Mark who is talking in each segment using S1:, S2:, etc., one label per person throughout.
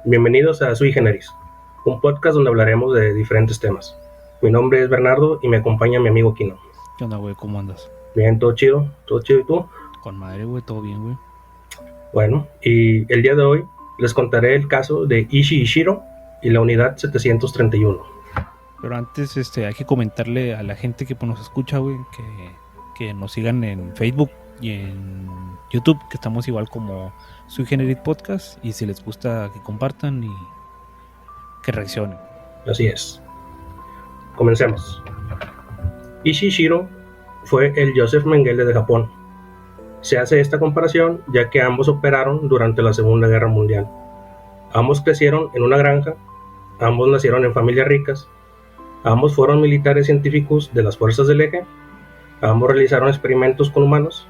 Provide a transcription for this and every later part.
S1: Bienvenidos a Sui Generis, un podcast donde hablaremos de diferentes temas. Mi nombre es Bernardo y me acompaña mi amigo Kino.
S2: ¿Qué onda, güey? ¿Cómo andas?
S1: Bien, todo chido, ¿y tú?
S2: Con madre, güey, todo bien, güey.
S1: Bueno, y el día de hoy les contaré el caso de Ishi Ishiro y la unidad 731.
S2: Pero antes, hay que comentarle a la gente que pues, nos escucha, güey, que nos sigan en Facebook y en YouTube, que estamos igual como Sui Generis Podcast, y si les gusta que compartan y que reaccionen.
S1: Así es. Comencemos. Ishi Ishiro fue el Joseph Mengele de Japón. Se hace esta comparación ya que ambos operaron durante la Segunda Guerra Mundial. Ambos crecieron en una granja, ambos nacieron en familias ricas, ambos fueron militares científicos de las fuerzas del eje, ambos realizaron experimentos con humanos,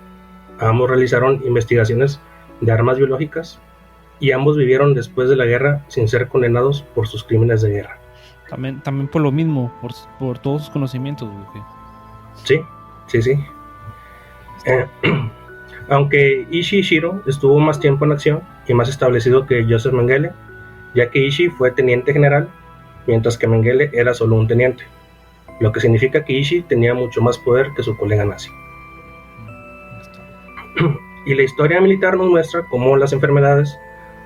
S1: ambos realizaron investigaciones de armas biológicas y ambos vivieron después de la guerra sin ser condenados por sus crímenes de guerra.
S2: También por lo mismo, por todos sus conocimientos, güey.
S1: Sí. Aunque Ishi Ishiro estuvo más tiempo en acción y más establecido que Joseph Mengele, ya que Ishi fue teniente general, mientras que Mengele era solo un teniente, lo que significa que Ishi tenía mucho más poder que su colega nazi. Y la historia militar nos muestra cómo las enfermedades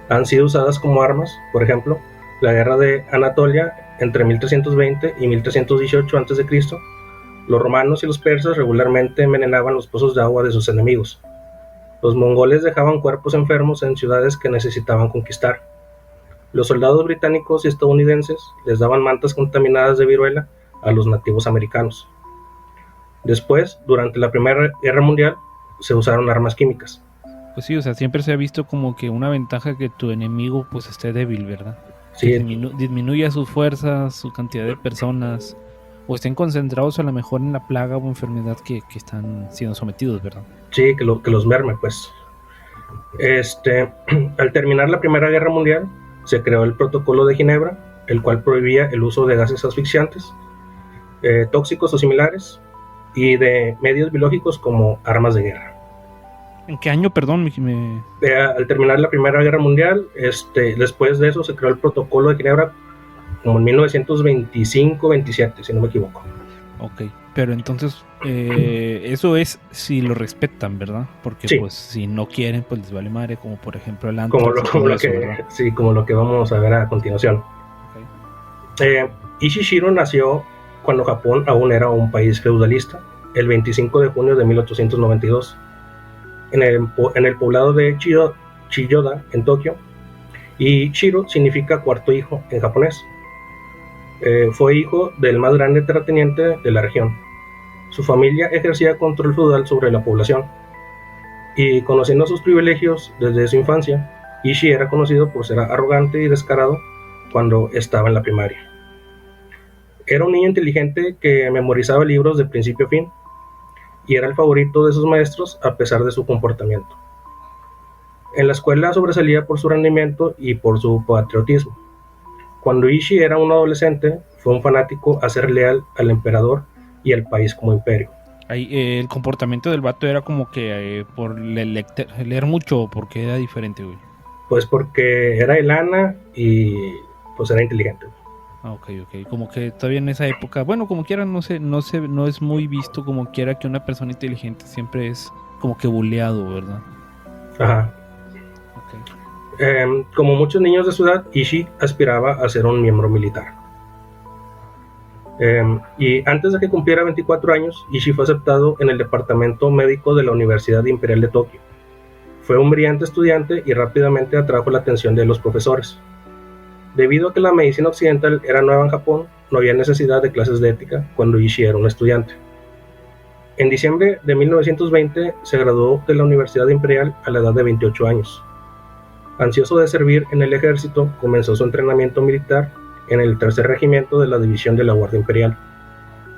S1: han sido usadas como armas. Por ejemplo, la guerra de Anatolia entre 1320 y 1318 a.C., los romanos y los persas regularmente envenenaban los pozos de agua de sus enemigos. Los mongoles dejaban cuerpos enfermos en ciudades que necesitaban conquistar. Los soldados británicos y estadounidenses les daban mantas contaminadas de viruela a los nativos americanos. Después, durante la Primera Guerra Mundial, se usaron armas químicas.
S2: Pues sí, o sea, siempre se ha visto como que una ventaja que tu enemigo pues esté débil, ¿verdad?
S1: Sí.
S2: Que disminuya sus fuerzas, su cantidad de personas, o estén concentrados a lo mejor en la plaga o enfermedad que están siendo sometidos, ¿verdad?
S1: Sí, que los merme, pues. Al terminar la Primera Guerra Mundial, se creó el Protocolo de Ginebra, el cual prohibía el uso de gases asfixiantes, tóxicos o similares, y de medios biológicos como armas de guerra.
S2: ¿En qué año, perdón?
S1: Al terminar la Primera Guerra Mundial, después de eso se creó el Protocolo de Ginebra como en 1925-27, si no me equivoco.
S2: Ok, pero entonces eso es si lo respetan, ¿verdad? Porque sí, pues si no quieren, pues les vale madre, como por ejemplo el antrax.
S1: Como lo que vamos a ver a continuación. Okay. Ishi Ishiro nació cuando Japón aún era un país feudalista, el 25 de junio de 1892, en el poblado de Chiyoda, en Tokio, y Shiro significa cuarto hijo en japonés. Fue hijo del más grande terrateniente de la región. Su familia ejercía control feudal sobre la población, y conociendo sus privilegios desde su infancia, Ishi era conocido por ser arrogante y descarado cuando estaba en la primaria. Era un niño inteligente que memorizaba libros de principio a fin, y era el favorito de sus maestros a pesar de su comportamiento. En la escuela sobresalía por su rendimiento y por su patriotismo. Cuando Ishi era un adolescente, fue un fanático a ser leal al emperador y al país como imperio.
S2: El comportamiento del vato era como que por leer mucho, porque era diferente, güey.
S1: Pues porque era de lana y pues era inteligente.
S2: Ok, como que todavía en esa época, bueno, como quiera, no es muy visto como quiera que una persona inteligente siempre es como que buleado, ¿verdad?
S1: Ajá. Okay. Como muchos niños de su edad, Ishi aspiraba a ser un miembro militar. Y antes de que cumpliera 24 años, Ishi fue aceptado en el departamento médico de la Universidad Imperial de Tokio. Fue un brillante estudiante y rápidamente atrajo la atención de los profesores. Debido a que la medicina occidental era nueva en Japón, no había necesidad de clases de ética cuando Ishi era un estudiante. En diciembre de 1920 se graduó de la Universidad Imperial a la edad de 28 años. Ansioso de servir en el ejército, comenzó su entrenamiento militar en el tercer regimiento de la División de la Guardia Imperial.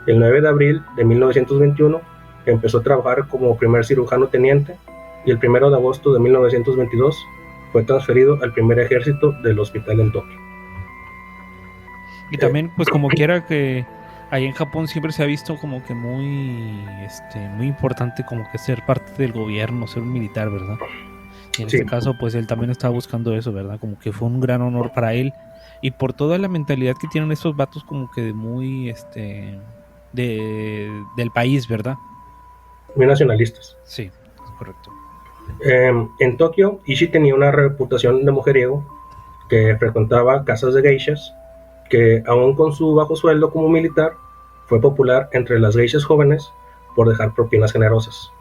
S1: El 9 de abril de 1921 empezó a trabajar como primer cirujano teniente y el 1 de agosto de 1922 fue transferido al primer ejército del hospital en Tokio.
S2: Y también, pues como quiera que ahí en Japón siempre se ha visto como que muy importante como que ser parte del gobierno, ser un militar, ¿verdad? Y en
S1: Sí.
S2: este caso, pues él también estaba buscando eso, ¿verdad? Como que fue un gran honor para él. Y por toda la mentalidad que tienen estos vatos, como que de muy, del país, ¿verdad?
S1: Muy nacionalistas.
S2: Sí, es correcto.
S1: En Tokio, Ishii tenía una reputación de mujeriego que frecuentaba casas de geishas, que aún con su bajo sueldo como militar, fue popular entre las geishas jóvenes por dejar propinas generosas.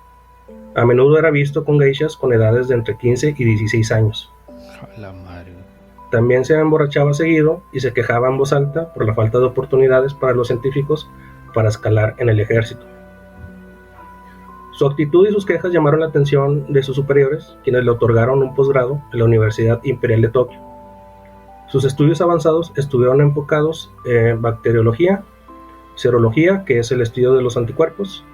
S1: A menudo era visto con geishas con edades de entre 15 y 16 años.
S2: A la madre.
S1: También se emborrachaba seguido y se quejaba en voz alta por la falta de oportunidades para los científicos para escalar en el ejército. Su actitud y sus quejas llamaron la atención de sus superiores, quienes le otorgaron un posgrado en la Universidad Imperial de Tokio. Sus estudios avanzados estuvieron enfocados en bacteriología, serología, que es el estudio de los anticuerpos,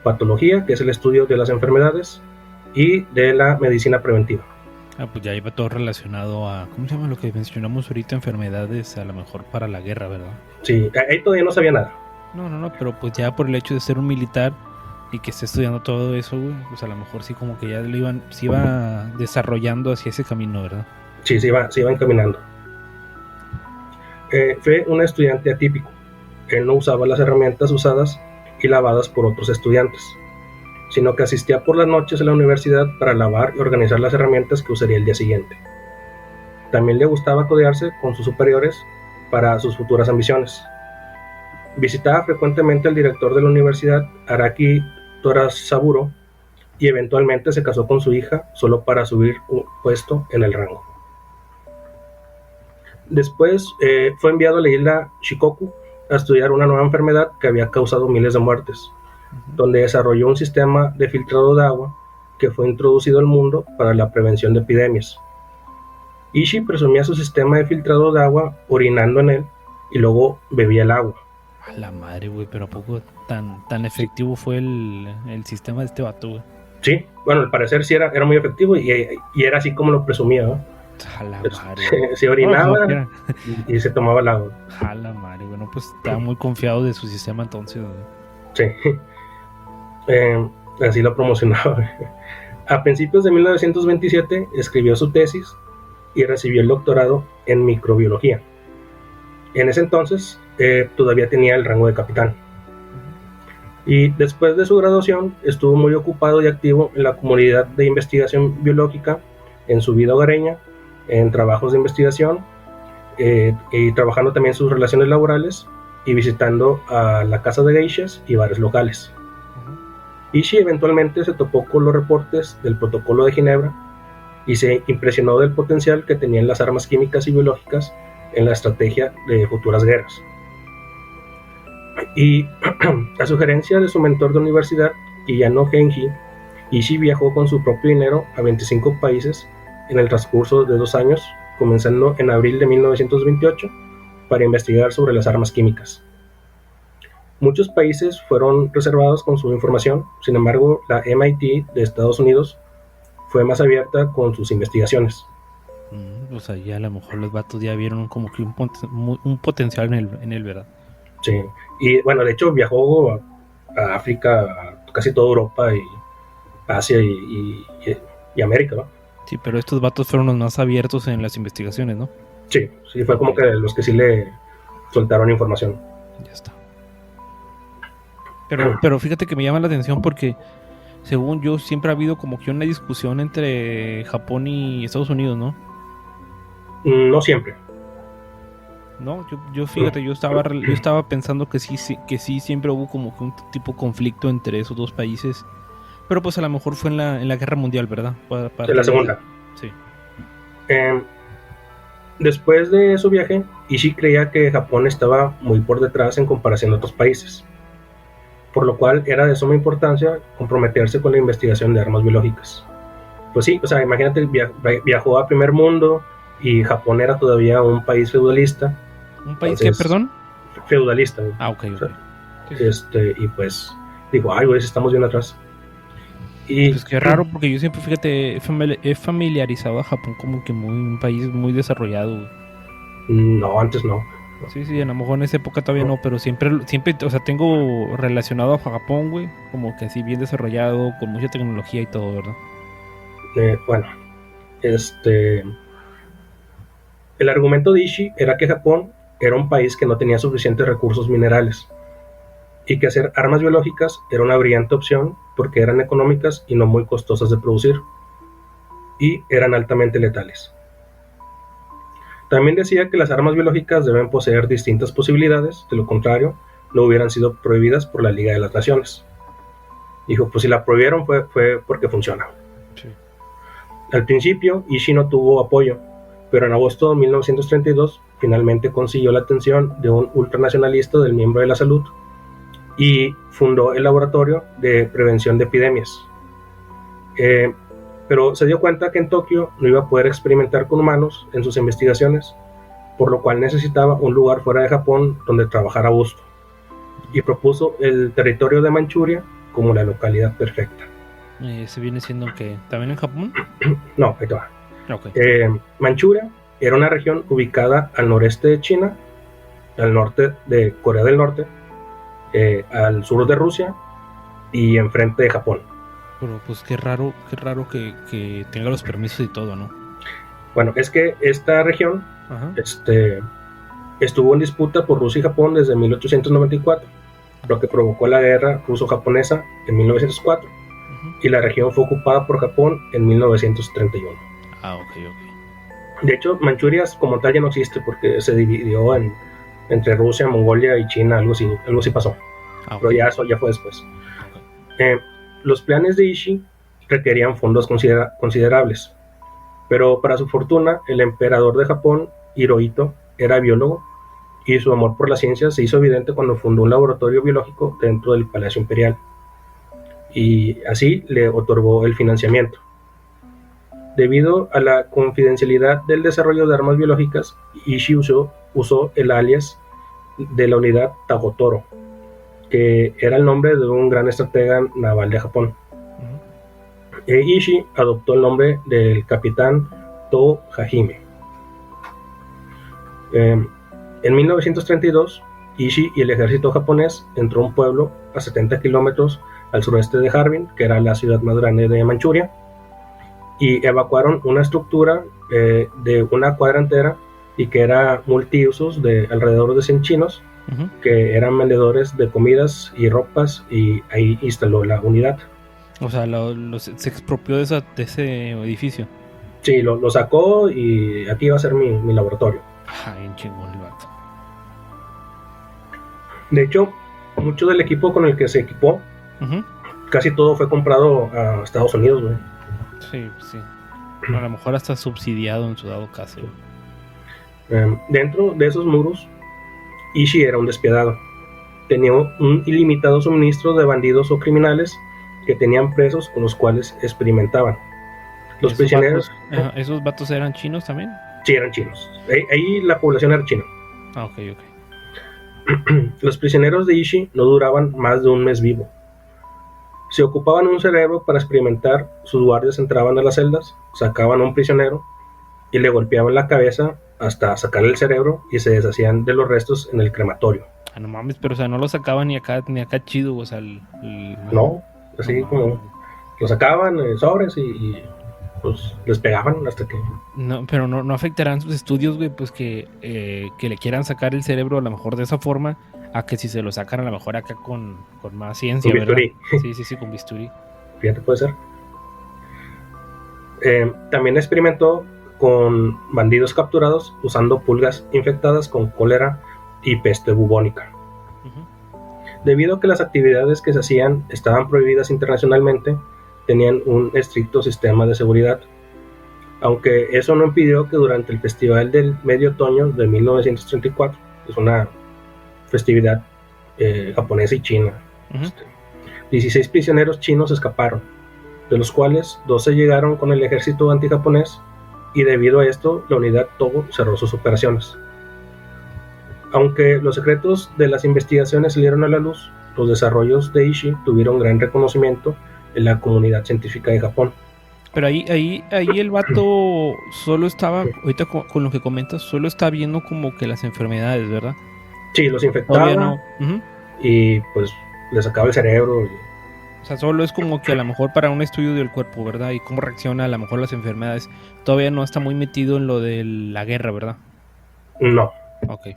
S1: patología, que es el estudio de las enfermedades, y de la medicina preventiva.
S2: Pues ya iba todo relacionado a, ¿cómo se llama lo que mencionamos ahorita? Enfermedades, a lo mejor para la guerra, ¿verdad?
S1: Sí, ahí todavía no sabía nada.
S2: No, pero pues ya por el hecho de ser un militar y que esté estudiando todo eso, güey, pues a lo mejor sí como que ya se iba desarrollando hacia ese camino, ¿verdad?
S1: Sí, se iba encaminando. Fue un estudiante atípico. Él no usaba las herramientas usadas y lavadas por otros estudiantes, sino que asistía por las noches a la universidad para lavar y organizar las herramientas que usaría el día siguiente. También le gustaba codearse con sus superiores para sus futuras ambiciones. Visitaba frecuentemente al director de la universidad, Araki Torasaburo, y eventualmente se casó con su hija solo para subir un puesto en el rango. Después fue enviado a la isla Shikoku a estudiar una nueva enfermedad que había causado miles de muertes, donde desarrolló un sistema de filtrado de agua que fue introducido al mundo para la prevención de epidemias. Ishii presumía su sistema de filtrado de agua orinando en él y luego bebía el agua.
S2: A la madre, güey, pero ¿a poco tan efectivo fue el sistema de este vato, güey?
S1: Sí, bueno, al parecer sí era muy efectivo y era así como lo presumía, ¿no?
S2: A la madre.
S1: Se orinaba y se tomaba el agua.
S2: A la madre, bueno, pues estaba muy confiado de su sistema entonces, güey.
S1: Sí, así lo promocionaba. A principios de 1927 escribió su tesis y recibió el doctorado en microbiología. En ese entonces todavía tenía el rango de capitán. Y después de su graduación estuvo muy ocupado y activo en la comunidad de investigación biológica, en su vida hogareña, en trabajos de investigación y trabajando también sus relaciones laborales y visitando a la casa de geishas y bares locales. Ishii eventualmente se topó con los reportes del Protocolo de Ginebra y se impresionó del potencial que tenían las armas químicas y biológicas en la estrategia de futuras guerras. Y a sugerencia de su mentor de universidad, Kiyano Genji, Ishii viajó con su propio dinero a 25 países en el transcurso de 2 años, comenzando en abril de 1928, para investigar sobre las armas químicas. Muchos países fueron reservados con su información, sin embargo, la MIT de Estados Unidos fue más abierta con sus investigaciones.
S2: O sea, ya a lo mejor los vatos ya vieron como que un potencial en él, ¿verdad?
S1: Sí, y bueno, de hecho viajó a África, a casi toda Europa y Asia y América, ¿no?
S2: Sí, pero estos vatos fueron los más abiertos en las investigaciones, ¿no?
S1: Sí, fue como que los que sí le soltaron información.
S2: Ya está. Pero fíjate que me llama la atención porque, según yo, siempre ha habido como que una discusión entre Japón y Estados Unidos, ¿no?
S1: No siempre.
S2: No, yo fíjate, yo estaba pensando que sí, siempre hubo como que un tipo de conflicto entre esos dos países. Pero pues a lo mejor fue en la Guerra Mundial, ¿verdad?
S1: En la segunda.
S2: Sí.
S1: Después de su viaje, Ishii creía que Japón estaba muy por detrás en comparación a otros países, por lo cual era de suma importancia comprometerse con la investigación de armas biológicas. Pues sí, o sea, imagínate, viajó a primer mundo y Japón era todavía un país feudalista.
S2: ¿Un país qué, perdón?
S1: Feudalista.
S2: Ok.
S1: O sea, y pues digo, ay, güey, estamos bien atrás. Y
S2: pues qué raro, porque yo siempre, fíjate, he familiarizado a Japón como que un país muy desarrollado, güey.
S1: No, antes no.
S2: Sí, a lo mejor en esa época todavía no, pero siempre, o sea, tengo relacionado a Japón, güey, como que así bien desarrollado, con mucha tecnología y todo, ¿verdad?
S1: Bueno, El argumento de Ishii era que Japón era un país que no tenía suficientes recursos minerales y que hacer armas biológicas era una brillante opción porque eran económicas y no muy costosas de producir, y eran altamente letales. También decía que las armas biológicas deben poseer distintas posibilidades, de lo contrario, no hubieran sido prohibidas por la Liga de las Naciones. Dijo, pues si la prohibieron fue porque funciona. Sí. Al principio, Ishii no tuvo apoyo, pero en agosto de 1932 finalmente consiguió la atención de un ultranacionalista del miembro de la salud y fundó el Laboratorio de Prevención de Epidemias. Pero se dio cuenta que en Tokio no iba a poder experimentar con humanos en sus investigaciones, por lo cual necesitaba un lugar fuera de Japón donde trabajar a gusto, y propuso el territorio de Manchuria como la localidad perfecta.
S2: ¿Se viene siendo que también en Japón?
S1: No, ahí te va. Okay. Manchuria era una región ubicada al noreste de China, al norte de Corea del Norte, al sur de Rusia y enfrente de Japón.
S2: Pero pues qué raro que tenga los permisos y todo, ¿no?
S1: Bueno, es que esta región estuvo en disputa por Rusia y Japón desde 1894, lo que provocó la guerra ruso-japonesa en 1904, y la región fue ocupada por Japón en 1931.
S2: Ok.
S1: De hecho, Manchuria como tal ya no existe porque se dividió entre Rusia, Mongolia y China, algo así pasó. Pero ya eso ya fue después. Los planes de Ishii requerían fondos considerables, pero para su fortuna, el emperador de Japón, Hirohito, era biólogo, y su amor por la ciencia se hizo evidente cuando fundó un laboratorio biológico dentro del Palacio Imperial, y así le otorgó el financiamiento. Debido a la confidencialidad del desarrollo de armas biológicas, Ishii usó el alias de la unidad Tagotoro, que era el nombre de un gran estratega naval de Japón. Ishii adoptó el nombre del capitán To Hajime. En 1932, Ishii y el ejército japonés entró a un pueblo a 70 kilómetros al sureste de Harbin, que era la ciudad más grande de Manchuria, y evacuaron una estructura de una cuadra entera y que era multiusos de alrededor de 100 chinos, que eran vendedores de comidas y ropas, y ahí instaló la unidad.
S2: O sea, se expropió de ese edificio.
S1: Sí, lo sacó y aquí va a ser mi laboratorio.
S2: Ay, chingón el vato.
S1: De hecho, mucho del equipo con el que se equipó, casi todo fue comprado a Estados Unidos, güey.
S2: Sí. A lo mejor hasta subsidiado en su dado caso.
S1: Dentro de esos muros, Ishii era un despiadado. Tenía un ilimitado suministro de bandidos o criminales que tenían presos con los cuales experimentaban. Los prisioneros...
S2: ¿Esos vatos eran chinos también?
S1: Sí, eran chinos. Ahí la población era china.
S2: Ok.
S1: Los prisioneros de Ishii no duraban más de un mes vivo. Si ocupaban un cerebro para experimentar, sus guardias entraban a las celdas, sacaban a un prisionero y le golpeaban la cabeza hasta sacarle el cerebro, y se deshacían de los restos en el crematorio.
S2: No mames, pero o sea, no lo sacaban ni acá chido, o sea,
S1: no, así no, como lo sacaban sobres y pues les pegaban hasta que...
S2: No, pero no afectarán sus estudios, güey, pues que le quieran sacar el cerebro a lo mejor de esa forma, a que si se lo sacan a lo mejor acá con más ciencia,
S1: con bisturí.
S2: Sí, con bisturí.
S1: Fíjate, puede ser. También experimentó con bandidos capturados usando pulgas infectadas con cólera y peste bubónica. Debido a que las actividades que se hacían estaban prohibidas internacionalmente, tenían un estricto sistema de seguridad, aunque eso no impidió que durante el Festival del Medio Otoño de 1934, que es una festividad japonesa y china, 16 prisioneros chinos escaparon, de los cuales 12 llegaron con el ejército antijaponés, y debido a esto la unidad Togo cerró sus operaciones. Aunque los secretos de las investigaciones salieron a la luz, los desarrollos de Ishii tuvieron gran reconocimiento en la comunidad científica de Japón.
S2: Pero ahí el vato solo estaba, ahorita con lo que comentas, solo está viendo como que las enfermedades, ¿verdad?
S1: Sí, los infectaba, y pues le sacaba el cerebro.
S2: sea, solo es como que a lo mejor para un estudio del cuerpo, ¿verdad? Y cómo reacciona a lo mejor las enfermedades. Todavía no está muy metido en lo de la guerra, ¿verdad?
S1: No.
S2: Ok.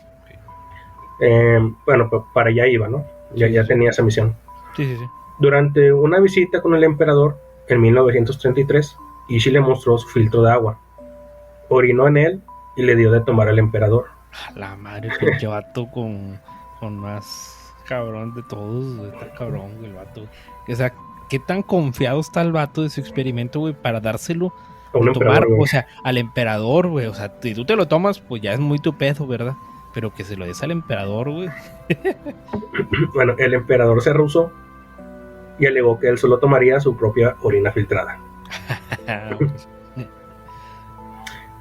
S1: Bueno, pues para allá iba, ¿no? Ya tenía esa misión.
S2: Sí.
S1: Durante una visita con el emperador en 1933, Ishii le mostró su filtro de agua. Orinó en él y le dio de tomar al emperador.
S2: A la madre, pinche vato con más cabrón de todos, güey. Está cabrón, güey, el vato. O sea, ¿qué tan confiado está el vato de su experimento, güey, para dárselo
S1: A un
S2: de tomar,
S1: emperador,
S2: o sea, al emperador, güey? O sea, si tú te lo tomas, pues ya es muy tu pedo, ¿verdad? Pero que se lo des al emperador, güey.
S1: Bueno, el emperador se rehusó y alegó que él solo tomaría su propia orina filtrada.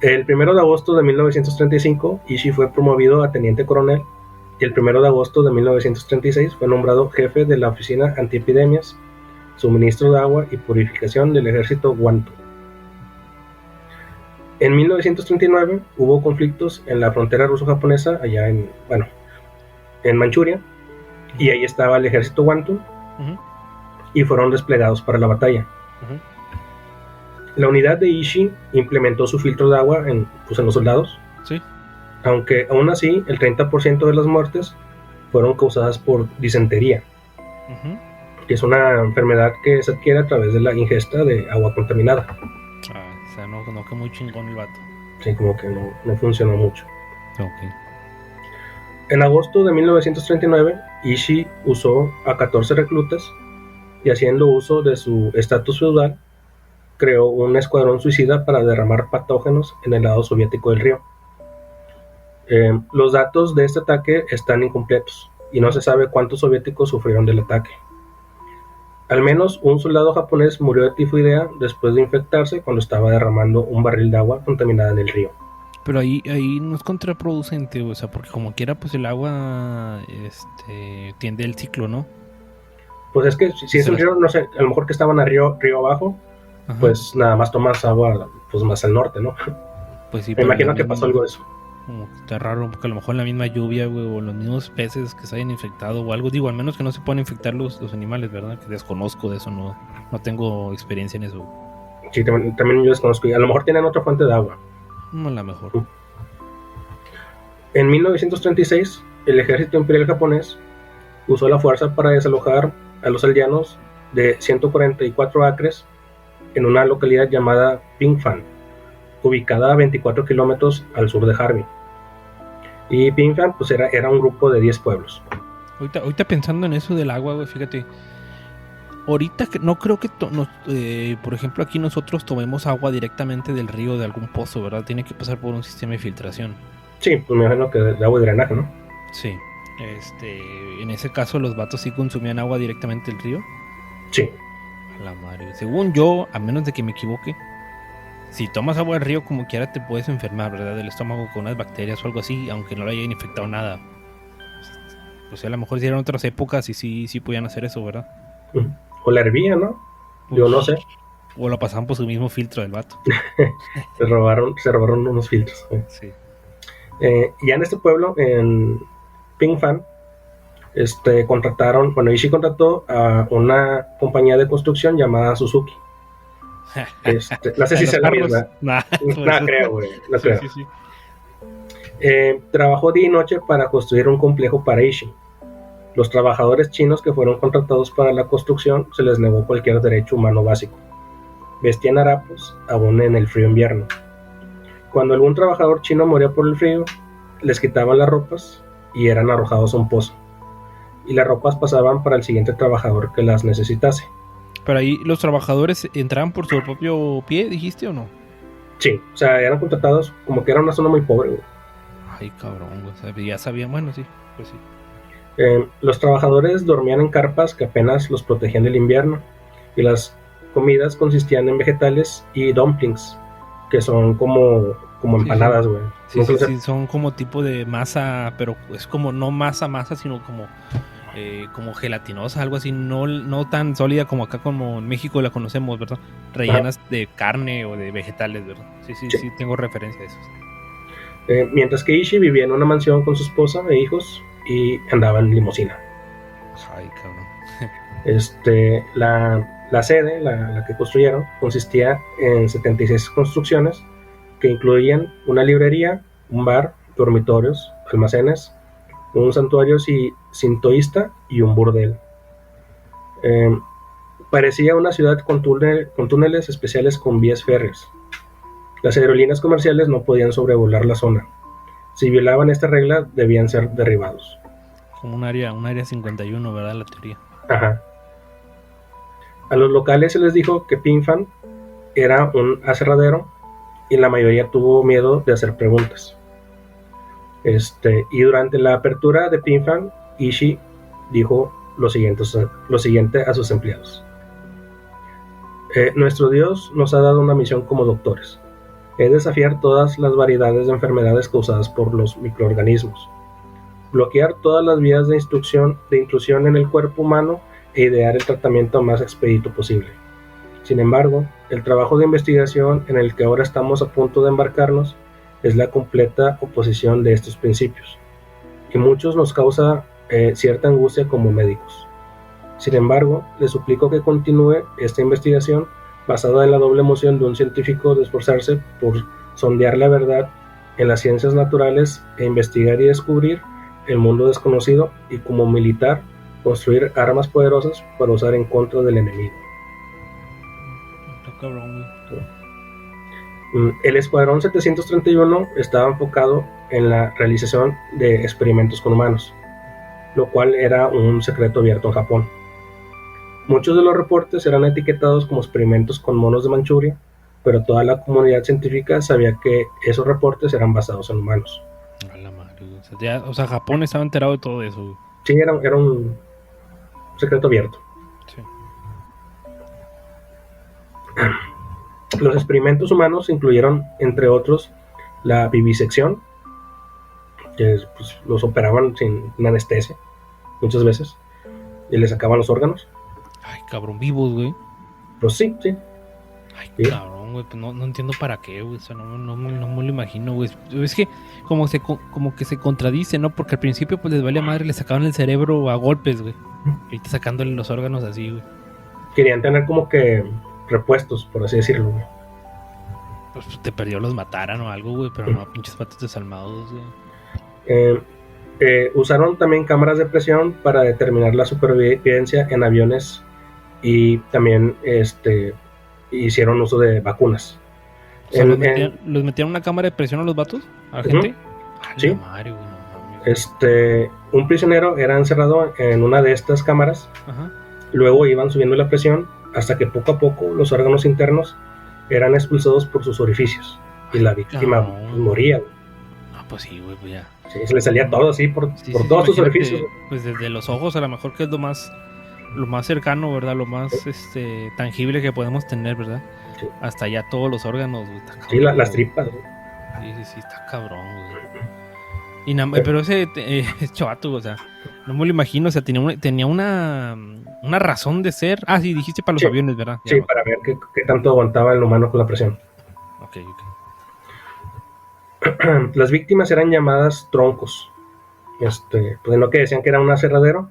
S1: El 1 de agosto de 1935, Ishii fue promovido a teniente coronel y el 1 de agosto de 1936 fue nombrado jefe de la Oficina Antiepidemias, Suministro de Agua y Purificación del Ejército Wanto. En 1939 hubo conflictos en la frontera ruso-japonesa, allá en Manchuria, y ahí estaba el ejército Wanto, y fueron desplegados para la batalla. La unidad de Ishii implementó su filtro de agua en los soldados,
S2: sí,
S1: aunque aún así el 30% de las muertes fueron causadas por disentería, que es una enfermedad que se adquiere a través de la ingesta de agua contaminada.
S2: O sea, no que muy chingón el vato.
S1: Sí, como que no funcionó mucho.
S2: Okay.
S1: En agosto de 1939, Ishii usó a 14 reclutas y, haciendo uso de su estatus feudal, creó un escuadrón suicida para derramar patógenos en el lado soviético del río. Los datos de este ataque están incompletos y no se sabe cuántos soviéticos sufrieron del ataque. Al menos un soldado japonés murió de tifoidea después de infectarse cuando estaba derramando un barril de agua contaminada en el río.
S2: Pero ahí no es contraproducente, o sea, porque como quiera, pues el agua tiende el ciclo, ¿no?
S1: Pues es que si es un río, no sé, a lo mejor que estaban a río abajo, pues nada más tomas agua pues más al norte, ¿no?
S2: Pues sí.
S1: Me imagino que pasó algo de eso.
S2: Como que está raro, porque a lo mejor la misma lluvia, güey, o los mismos peces que se hayan infectado o algo, digo, al menos que no se puedan infectar los animales, ¿verdad? Que desconozco de eso, no tengo experiencia en eso.
S1: Sí, también yo desconozco, y a lo mejor tienen otra fuente de agua.
S2: No, la mejor.
S1: En 1936, el ejército imperial japonés usó la fuerza para desalojar a los aldeanos de 144 acres en una localidad llamada Pingfan, ubicada a 24 kilómetros al sur de Harbin. Y Pingfan pues era un grupo de 10 pueblos.
S2: Ahorita pensando en eso del agua, güey, fíjate. Ahorita que no creo que, por ejemplo, aquí nosotros tomemos agua directamente del río, de algún pozo, ¿verdad? Tiene que pasar por un sistema de filtración.
S1: Sí, pues me imagino que de agua de drenaje, ¿no?
S2: Sí. En ese caso, los vatos sí consumían agua directamente del río.
S1: Sí.
S2: A la madre. Según yo, a menos de que me equivoque, si tomas agua del río, como quiera te puedes enfermar, ¿verdad? Del estómago con unas bacterias o algo así, aunque no le hayan infectado nada. O sea, a lo mejor si eran otras épocas y sí podían hacer eso, ¿verdad?
S1: O la hervía, ¿no? Yo no sé.
S2: O lo pasaban por su mismo filtro del vato.
S1: se robaron unos filtros.
S2: Sí.
S1: Ya en este pueblo, en Pingfan, Ishii contrató a una compañía de construcción llamada Suzuki. No sé si sea la misma. No creo, güey. No creo.
S2: Sí.
S1: Trabajó día y noche para construir un complejo para Ishii. Los trabajadores chinos que fueron contratados para la construcción se les negó cualquier derecho humano básico. Vestían harapos aún en el frío invierno. Cuando algún trabajador chino moría por el frío, les quitaban las ropas y eran arrojados a un pozo. Y las ropas pasaban para el siguiente trabajador que las necesitase.
S2: Pero ahí los trabajadores entraban por su propio pie, ¿dijiste o no?
S1: Sí, o sea, eran contratados como que era una zona muy pobre, güey.
S2: Ay, cabrón, güey. Ya sabían, bueno, sí, pues sí.
S1: Los trabajadores dormían en carpas que apenas los protegían del invierno, y las comidas consistían en vegetales y dumplings, que son como empanadas, güey.
S2: Sí, son como tipo de masa, pero es como no masa, sino como gelatinosa, algo así, no tan sólida como acá, como en México la conocemos, ¿verdad? Rellenas de carne o de vegetales, ¿verdad? Sí, tengo referencia a eso.
S1: Mientras que Ishii vivía en una mansión con su esposa e hijos y andaba en limusina.
S2: Ay, cabrón.
S1: La sede, la que construyeron, consistía en 76 construcciones que incluían una librería, un bar, dormitorios, almacenes, un santuario sintoísta y un burdel. Eh, Parecía una ciudad con túneles especiales con vías férreas. Las aerolíneas comerciales no podían sobrevolar la zona. Si violaban esta regla, debían ser derribados.
S2: Como un área 51, ¿verdad? La teoría.
S1: Ajá. A los locales se les dijo que Pinfan era un aserradero y la mayoría tuvo miedo de hacer preguntas. Y durante la apertura de Pinfan, Ishii dijo lo siguiente a sus empleados. Nuestro Dios nos ha dado una misión como doctores. Es desafiar todas las variedades de enfermedades causadas por los microorganismos, bloquear todas las vías de intrusión en el cuerpo humano e idear el tratamiento más expedito posible. Sin embargo, el trabajo de investigación en el que ahora estamos a punto de embarcarnos es la completa oposición de estos principios, y muchos nos causa cierta angustia como médicos. Sin embargo, le suplico que continúe esta investigación basada en la doble emoción de un científico de esforzarse por sondear la verdad en las ciencias naturales e investigar y descubrir el mundo desconocido, y como militar construir armas poderosas para usar en contra del enemigo. El Escuadrón 731 estaba enfocado en la realización de experimentos con humanos, lo cual era un secreto abierto en Japón. Muchos de los reportes eran etiquetados como experimentos con monos de Manchuria, pero toda la comunidad científica sabía que esos reportes eran basados en humanos.
S2: A la madre, o sea, Japón estaba enterado de todo eso, güey.
S1: Sí, era un secreto abierto.
S2: Sí.
S1: Los experimentos humanos incluyeron, entre otros, la vivisección, que pues, los operaban sin anestesia muchas veces y les sacaban los órganos.
S2: Ay, cabrón, vivos, güey.
S1: Pues sí.
S2: Ay, sí. Cabrón, güey, pues no entiendo para qué, güey. O sea, no me lo imagino, güey. Es que como que se contradice, ¿no? Porque al principio pues les valía madre, les sacaban el cerebro a golpes, güey. Y ahorita sacándole los órganos así, güey.
S1: Querían tener como que repuestos, por así decirlo, güey.
S2: Pues te perdió los mataran o algo, güey, pero no, pinches patos desalmados, güey.
S1: Usaron también cámaras de presión para determinar la supervivencia en aviones, y también hicieron uso de vacunas.
S2: O sea, ¿los metían en una cámara de presión a los vatos? ¿A la gente?
S1: Sí. Madre, güey, un prisionero era encerrado en una de estas cámaras. Ajá. Luego iban subiendo la presión hasta que poco a poco los órganos internos eran expulsados por sus orificios y la víctima moría, güey.
S2: Ah, pues sí, güey, pues ya.
S1: Sí, se le salía todo así por todos sus orificios.
S2: Pues desde los ojos, a lo mejor, que es lo más cercano, ¿verdad? Lo más tangible que podemos tener, ¿verdad? Sí. Hasta ya todos los órganos, güey.
S1: Sí, las tripas, güey.
S2: Sí, está cabrón, güey. Pero ese chavato, o sea, no me lo imagino, o sea, tenía una razón de ser. Ah, sí, dijiste para los aviones, ¿verdad?
S1: Sí, ya, para ver qué tanto aguantaba el humano con la presión.
S2: Ok.
S1: Las víctimas eran llamadas troncos. Pues en lo que decían que era un aserradero,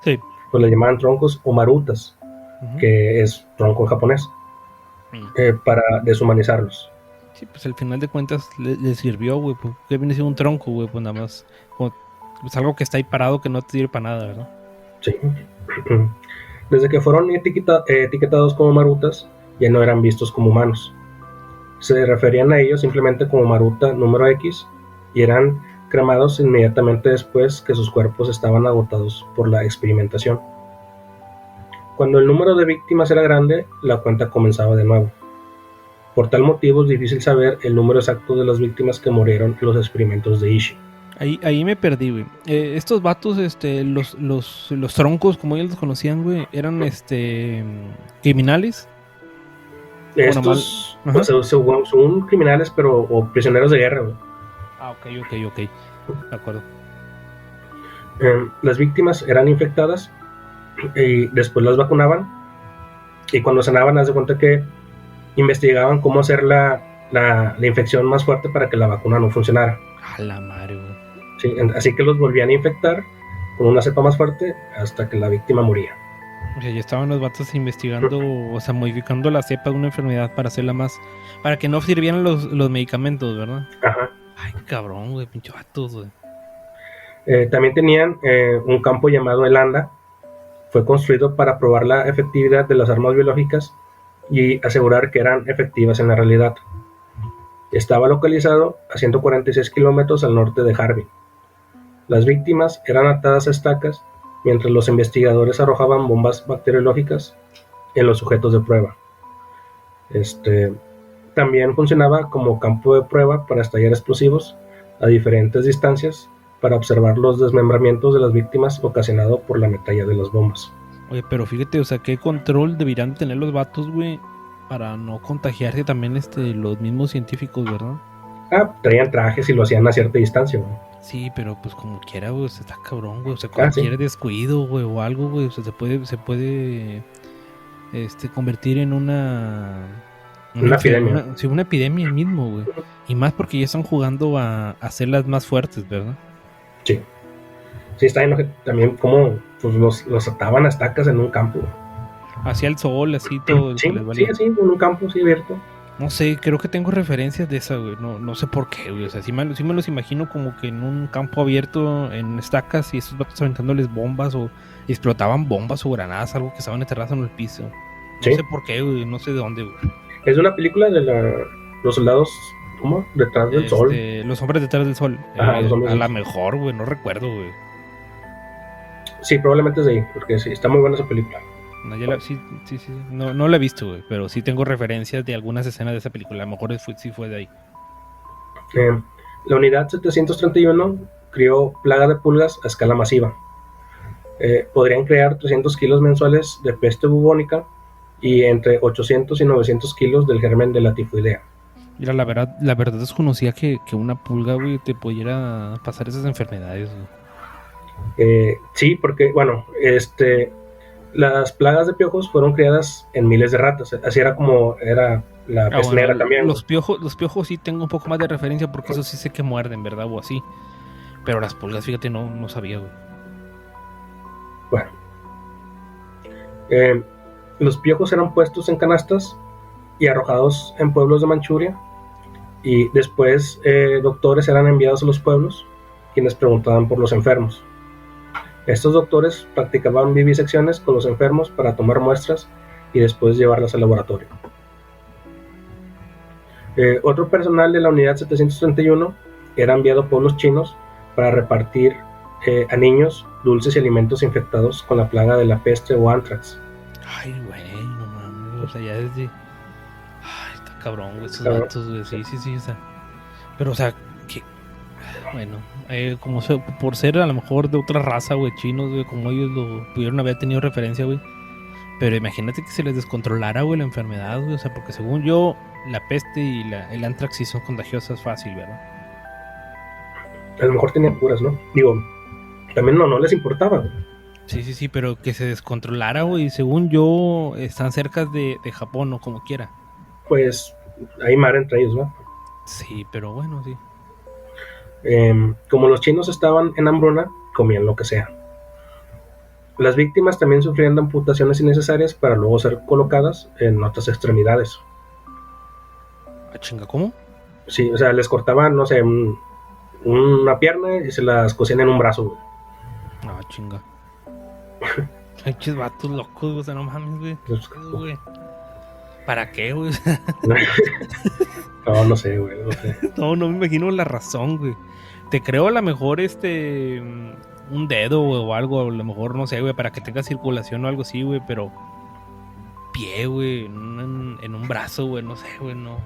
S2: sí,
S1: pues le llamaban troncos o marutas, que es tronco en japonés, para deshumanizarlos.
S2: Sí, pues al final de cuentas le sirvió, güey, porque viene siendo un tronco, güey, pues nada más, como, pues algo que está ahí parado que no te sirve para nada, ¿verdad?
S1: Sí. Desde que fueron etiquetados como marutas, ya no eran vistos como humanos. Se referían a ellos simplemente como Maruta número X, y eran cremados inmediatamente después que sus cuerpos estaban agotados por la experimentación. Cuando el número de víctimas era grande, la cuenta comenzaba de nuevo. Por tal motivo es difícil saber el número exacto de las víctimas que murieron en los experimentos de Ishii.
S2: Ahí me perdí, güey. Estos vatos, los troncos, como ellos los conocían, güey, eran criminales.
S1: Estos pues, son criminales, o prisioneros de guerra, güey.
S2: Ah, ok. De acuerdo.
S1: Las víctimas eran infectadas y después las vacunaban, y cuando sanaban, haz de cuenta que investigaban cómo hacer la infección más fuerte para que la vacuna no funcionara.
S2: A la madre, güey.
S1: Sí, así que los volvían a infectar con una cepa más fuerte hasta que la víctima moría.
S2: O sea, ya estaban los vatos investigando, o sea, modificando la cepa de una enfermedad para hacerla más... Para que no sirvieran los medicamentos, ¿verdad?
S1: Ajá.
S2: Ay, cabrón, güey, pinche vatos, güey.
S1: También tenían un campo llamado El Anda. Fue construido para probar la efectividad de las armas biológicas y asegurar que eran efectivas en la realidad. Estaba localizado a 146 kilómetros al norte de Harvey. Las víctimas eran atadas a estacas mientras los investigadores arrojaban bombas bacteriológicas en los sujetos de prueba. También funcionaba como campo de prueba para estallar explosivos a diferentes distancias para observar los desmembramientos de las víctimas ocasionado por la metalla de las bombas.
S2: Oye, pero fíjate, o sea, ¿qué control deberían tener los vatos, güey? Para no contagiarse también los mismos científicos, ¿verdad?
S1: Traían trajes y lo hacían a cierta distancia, güey.
S2: Sí, pero pues como quiera, güey, o sea, está cabrón, güey. O sea, cualquier descuido, güey, o algo, güey, o sea, se puede convertir en una
S1: epidemia.
S2: Una epidemia mismo, güey. Y más porque ya están jugando a hacerlas más fuertes, ¿verdad?
S1: Sí. Sí, está bien, también como pues, los ataban a estacas en un campo.
S2: Hacia el sol, así todo.
S1: Sí, así, en un campo así abierto.
S2: No sé, creo que tengo referencias de esa, güey. No sé por qué, güey. O sea, sí me los imagino como que en un campo abierto, en estacas, y esos vatos aventándoles bombas o explotaban bombas o granadas, algo que estaban enterradas en el piso. No sé por qué, güey. No sé de dónde, güey.
S1: Es una película de los soldados, ¿cómo? Detrás del sol.
S2: Los hombres detrás del sol.
S1: Ajá,
S2: a lo mejor, güey. No recuerdo, güey.
S1: Sí, probablemente es de ahí, porque sí, está muy buena esa película.
S2: No, sí. No la he visto, güey, pero sí tengo referencias de algunas escenas de esa película. A lo mejor sí fue de ahí.
S1: La unidad 731 crió plaga de pulgas a escala masiva. Podrían crear 300 kilos mensuales de peste bubónica y entre 800 y 900 kilos del germen de la tifoidea.
S2: Mira, la verdad desconocía que una pulga, güey, te pudiera pasar esas enfermedades,
S1: güey. Sí, porque, bueno, las plagas de piojos fueron criadas en miles de ratas. Así era como era la peste negra también.
S2: Los piojos sí tengo un poco más de referencia porque eso sí sé que muerden, ¿verdad? O así. Pero las pulgas, fíjate, no sabía, güey.
S1: Bueno. Los piojos eran puestos en canastas y arrojados en pueblos de Manchuria. Y después doctores eran enviados a los pueblos, quienes preguntaban por los enfermos. Estos doctores practicaban vivisecciones con los enfermos para tomar muestras y después llevarlas al laboratorio. Otro personal de la unidad 731 era enviado a pueblos chinos para repartir a niños dulces y alimentos infectados con la plaga de la peste o anthrax.
S2: Ay, güey, no mames, o sea, ya desde... Ay, está cabrón, güey, esos datos, güey, sí, o sea... Pero, o sea, que... Bueno, como por ser a lo mejor de otra raza, güey, chinos, güey, como ellos lo pudieron haber tenido referencia, güey. Pero imagínate que se les descontrolara, güey, la enfermedad, güey, o sea, porque según yo, la peste y el anthrax sí son contagiosas fácil, ¿verdad?
S1: A lo mejor tenían curas, ¿no? Digo, también no les importaba, güey.
S2: Sí, pero que se descontrolara, güey, según yo, están cerca de Japón o como quiera.
S1: Pues hay mar entre ellos, ¿no?
S2: Sí, pero bueno, sí.
S1: Como los chinos estaban en hambruna, comían lo que sea. Las víctimas también sufrían de amputaciones innecesarias para luego ser colocadas en otras extremidades.
S2: ¿Ah, chinga, cómo?
S1: Sí, o sea, les cortaban, no sé, una pierna y se las cosían en un brazo, güey.
S2: Ah, chinga. Ay, chis vatos locos, güey, o sea, no mames, güey. ¿Para qué, güey?
S1: No sé, güey, no sé.
S2: No me imagino la razón, güey. Te creo a lo mejor un dedo, güey, o algo, a lo mejor, no sé, güey, para que tenga circulación o algo así, güey, pero pie, güey, en un brazo, güey, no sé, güey, no.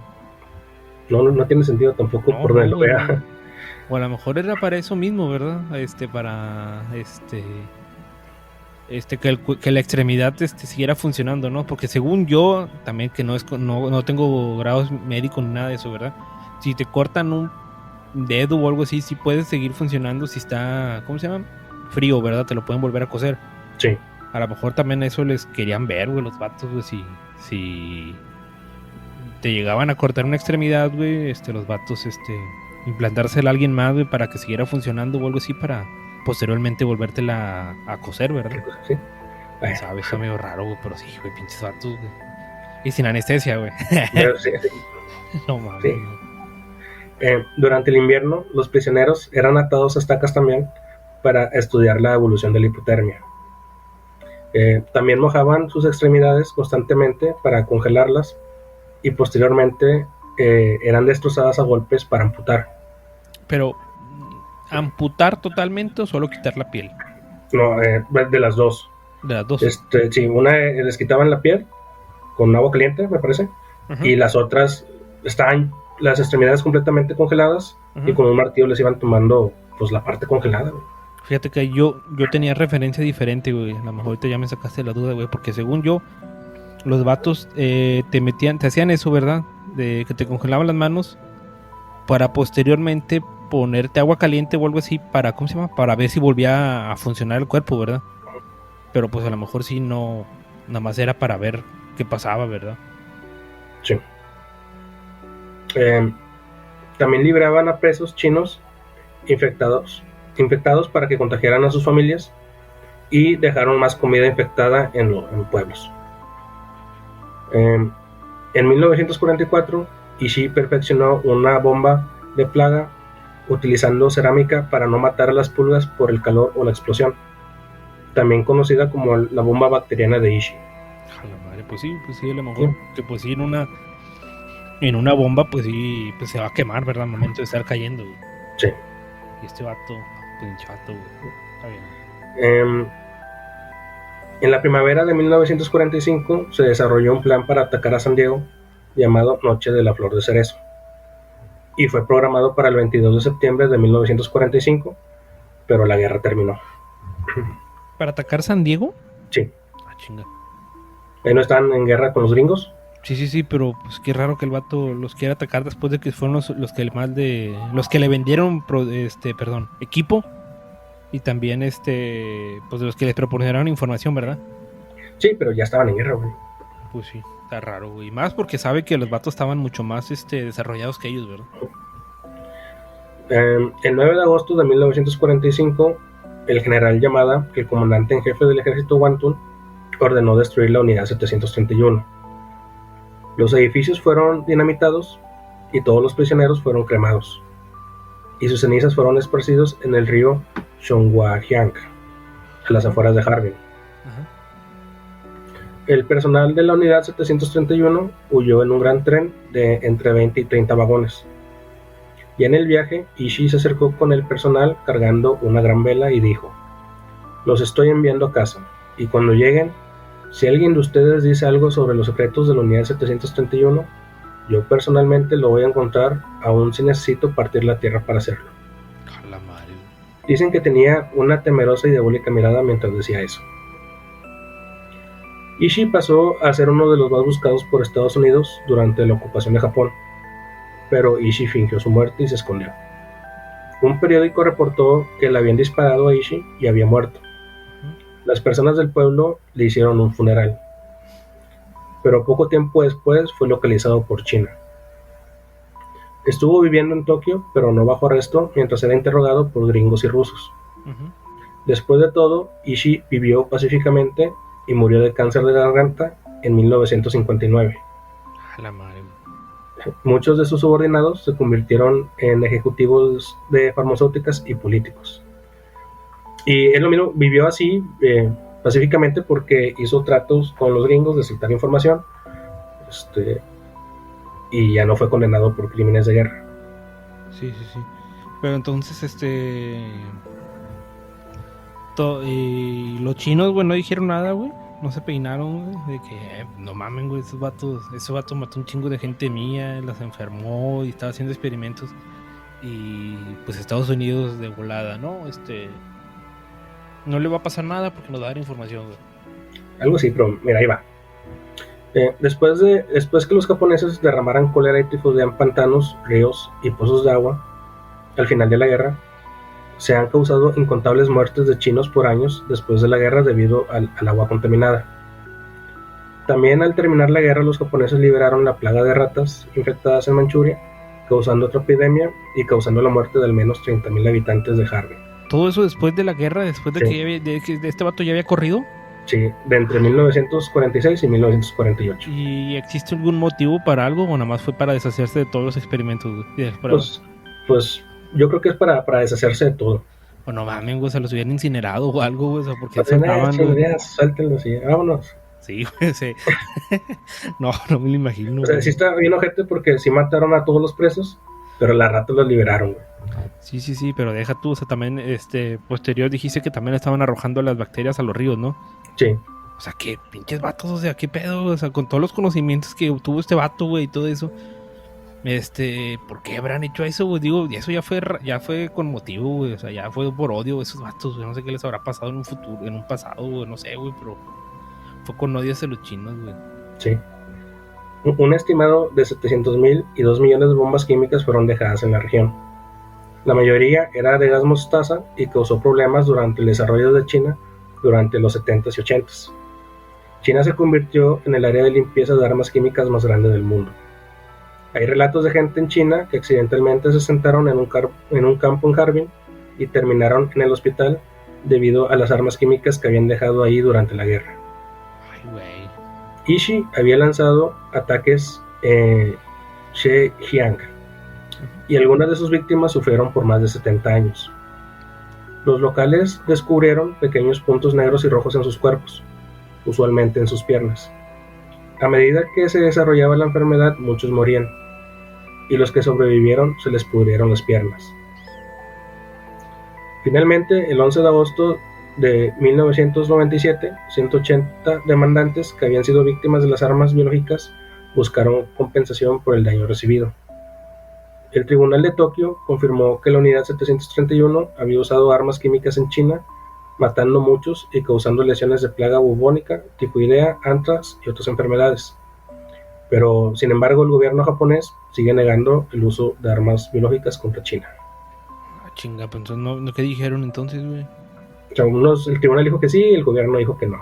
S1: No tiene sentido tampoco por donde lo vea.
S2: O a lo mejor era para eso mismo, ¿verdad? Para que la extremidad siguiera funcionando, ¿no? Porque según yo, también que no tengo grados médicos ni nada de eso, ¿verdad? Si te cortan un dedo o algo así, sí puedes seguir funcionando si está, ¿cómo se llama? Frío, ¿verdad? Te lo pueden volver a coser.
S1: Sí.
S2: A lo mejor también eso les querían ver, güey, los vatos, güey, si te llegaban a cortar una extremidad, güey, los vatos, implantársela a alguien más, güey, para que siguiera funcionando o algo así, para posteriormente volvértela a coser, ¿verdad?
S1: Sí.
S2: Sabes, está medio raro, güey, pero sí, güey, pinches vatos, güey. Y sin anestesia, güey.
S1: Sí.
S2: No mames.
S1: Sí. Durante el invierno, los prisioneros eran atados a estacas también para estudiar la evolución de la hipotermia. También mojaban sus extremidades constantemente para congelarlas y posteriormente eran destrozadas a golpes para amputar.
S2: Pero, ¿amputar totalmente o solo quitar la piel?
S1: No, de las dos.
S2: De las dos.
S1: Sí, una les quitaban la piel con agua caliente, me parece, y las otras estaban las extremidades completamente congeladas y con un martillo les iban tomando pues la parte congelada, güey.
S2: Fíjate que yo tenía referencia diferente, güey. A lo mejor ahorita ya me sacaste la duda, güey, porque según yo, los vatos te hacían eso, ¿verdad? De que te congelaban las manos para posteriormente ponerte agua caliente o algo así para, ¿cómo se llama? Para ver si volvía a funcionar el cuerpo, ¿verdad? Pero pues a lo mejor sí no, nada más era para ver qué pasaba, ¿verdad?
S1: Sí. También libraban a presos chinos infectados para que contagiaran a sus familias y dejaron más comida infectada en pueblos. En 1944, Ishii perfeccionó una bomba de plaga utilizando cerámica para no matar a las pulgas por el calor o la explosión, también conocida como la bomba bacteriana de Ishii.
S2: A la madre, pues sí, a lo mejor que pues sí en una bomba pues sí pues se va a quemar, ¿verdad? Al momento de estar cayendo, güey.
S1: Sí.
S2: Y este vato, pinche vato, güey. Está bien.
S1: En la primavera de 1945 se desarrolló un plan para atacar a San Diego llamado Noche de la Flor de Cerezo y fue programado para el 22 de septiembre de 1945, pero la guerra terminó.
S2: ¿Para atacar San Diego?
S1: Sí.
S2: Ah, chinga.
S1: ¿No están en guerra con los gringos?
S2: Sí, pero pues qué raro que el vato los quiera atacar después de que fueron los que los que le vendieron equipo y también pues de los que les proporcionaron información, ¿verdad?
S1: Sí, pero ya estaban en guerra, güey.
S2: Pues sí, está raro, güey. Más porque sabe que los vatos estaban mucho más desarrollados que ellos, ¿verdad?
S1: El 9 de agosto de 1945, el general Yamada, el comandante en jefe del ejército Guantún, ordenó destruir la unidad 731. Los edificios fueron dinamitados y todos los prisioneros fueron cremados, y sus cenizas fueron esparcidos en el río Songwajiang, a las afueras de Harbin. El personal de la unidad 731 huyó en un gran tren de entre 20 y 30 vagones. Y en el viaje, Ishii se acercó con el personal cargando una gran vela y dijo: "Los estoy enviando a casa, y cuando lleguen, si alguien de ustedes dice algo sobre los secretos de la unidad 731, yo personalmente lo voy a encontrar, aún si necesito partir la tierra para hacerlo".
S2: A la madre.
S1: Dicen que tenía una temerosa y diabólica mirada mientras decía eso. Ishii pasó a ser uno de los más buscados por Estados Unidos durante la ocupación de Japón, pero Ishii fingió su muerte y se escondió. Un periódico reportó que le habían disparado a Ishii y había muerto. Las personas del pueblo le hicieron un funeral, pero poco tiempo después fue localizado por China. Estuvo viviendo en Tokio, pero no bajo arresto, mientras era interrogado por gringos y rusos. Después de todo, Ishii vivió pacíficamente y murió de cáncer de garganta en 1959.
S2: A la madre.
S1: Muchos de sus subordinados se convirtieron en ejecutivos de farmacéuticas y políticos. Y él lo mismo vivió así pacíficamente porque hizo tratos con los gringos de soltar información, y ya no fue condenado por crímenes de guerra.
S2: Sí. Pero entonces, los chinos, güey, no dijeron nada, güey. No se peinaron, güey, de que no mamen, güey, ese vato mató un chingo de gente mía, las enfermó y estaba haciendo experimentos. Y pues Estados Unidos de volada, ¿no? No le va a pasar nada porque nos va a dar información, güey.
S1: Algo así, pero mira, ahí va. Después que los japoneses derramaran cólera y tifus en pantanos, ríos y pozos de agua, al final de la guerra, se han causado incontables muertes de chinos por años después de la guerra debido al agua contaminada. También al terminar la guerra, los japoneses liberaron la plaga de ratas infectadas en Manchuria, causando otra epidemia y causando la muerte de al menos 30,000 habitantes de Harbin.
S2: ¿Todo eso después de la guerra, después de que este vato ya había corrido?
S1: Sí, de entre 1946 y 1948.
S2: ¿Y existe algún motivo para algo o nada más fue para deshacerse de todos los experimentos, güey?
S1: Pues yo creo que es para deshacerse de todo.
S2: O no mames, güey, se los hubieran incinerado o algo, güey, o sea, porque
S1: Pues nada,
S2: faltaban, güey.
S1: ya, suéltenlos y vámonos.
S2: Sí, güey, sí. No, no me lo imagino,
S1: O sea,
S2: güey.
S1: sí está bien ojete porque sí mataron a todos los presos, pero las ratas los liberaron, güey.
S2: Sí, pero deja tú, o sea, también, posterior dijiste que también estaban arrojando las bacterias a los ríos, ¿no?
S1: Sí.
S2: O sea, qué pinches vatos, o sea, qué pedo, o sea, con todos los conocimientos que obtuvo este vato, güey, y todo eso. ¿Por qué habrán hecho eso, güey? Digo, y eso ya fue con motivo, güey, o sea, ya fue por odio esos vatos, güey, no sé qué les habrá pasado en un futuro, en un pasado, güey, no sé, güey, pero fue con odio hacia los chinos, güey.
S1: Sí. Un estimado de 700,000 y 2 millones de bombas químicas fueron dejadas en la región. La mayoría era de gas mostaza y causó problemas durante el desarrollo de China durante los 70s y 80s. China se convirtió en el área de limpieza de armas químicas más grande del mundo. Hay relatos de gente en China que accidentalmente se sentaron en un campo en Harbin y terminaron en el hospital debido a las armas químicas que habían dejado ahí durante la guerra.
S2: Ay, güey.
S1: Ishii había lanzado ataques en Zhejiang y algunas de sus víctimas sufrieron por más de 70 años. Los locales descubrieron pequeños puntos negros y rojos en sus cuerpos, usualmente en sus piernas. A medida que se desarrollaba la enfermedad, muchos morían, y los que sobrevivieron se les pudrieron las piernas. Finalmente, el 11 de agosto de 1997, 180 demandantes que habían sido víctimas de las armas biológicas buscaron compensación por el daño recibido. El Tribunal de Tokio confirmó que la Unidad 731 había usado armas químicas en China, matando muchos y causando lesiones de plaga bubónica, tifoidea, antrax y otras enfermedades. Pero, sin embargo, el gobierno japonés sigue negando el uso de armas biológicas contra China.
S2: Ah, chinga, pues entonces, ¿no? ¿Qué dijeron entonces, güey?
S1: O sea, el tribunal dijo que sí y el gobierno dijo que no.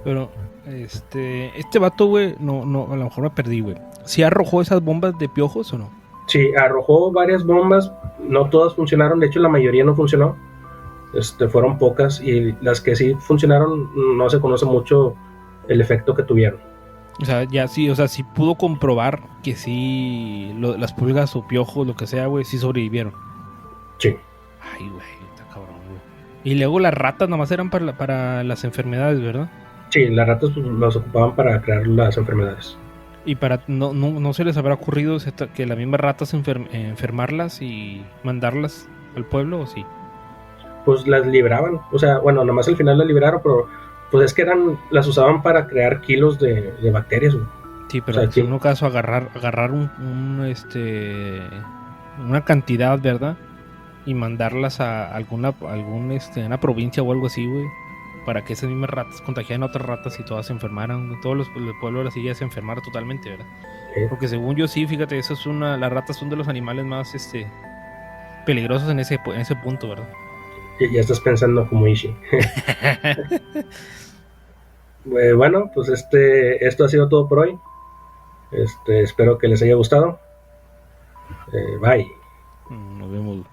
S2: Pero, este vato, güey, no, a lo mejor me perdí, güey. ¿Sí arrojó esas bombas de piojos o no?
S1: Sí, arrojó varias bombas, no todas funcionaron, de hecho la mayoría no funcionó. Fueron pocas y las que sí funcionaron no se conoce mucho el efecto que tuvieron.
S2: O sea, ya sí, o sea, sí pudo comprobar que sí las pulgas o piojos, lo que sea, güey, sí sobrevivieron.
S1: Sí.
S2: Ay, güey, está cabrón, güey. Y luego las ratas nomás eran para las enfermedades, ¿verdad?
S1: Sí, las ratas pues, las ocupaban para crear las enfermedades.
S2: Y para no se les habrá ocurrido que las mismas ratas enfermarlas y mandarlas al pueblo, ¿o sí?
S1: Pues las libraban, o sea, bueno, nomás al final las libraron, pero pues es que las usaban para crear kilos de bacterias, güey.
S2: Sí, pero o sea, en un caso agarrar una cantidad, ¿verdad? Y mandarlas a una provincia o algo así, güey, para que esas mismas ratas contagiaran a otras ratas y todas se enfermaran, güey. Todos los pueblos de las sillas se enfermaran totalmente, ¿verdad? Sí. Porque según yo sí, fíjate, las ratas son de los animales más peligrosos en ese punto, ¿verdad?
S1: Ya estás pensando como Ishii. Bueno, pues esto ha sido todo por hoy. Espero que les haya gustado. Bye.
S2: Nos vemos.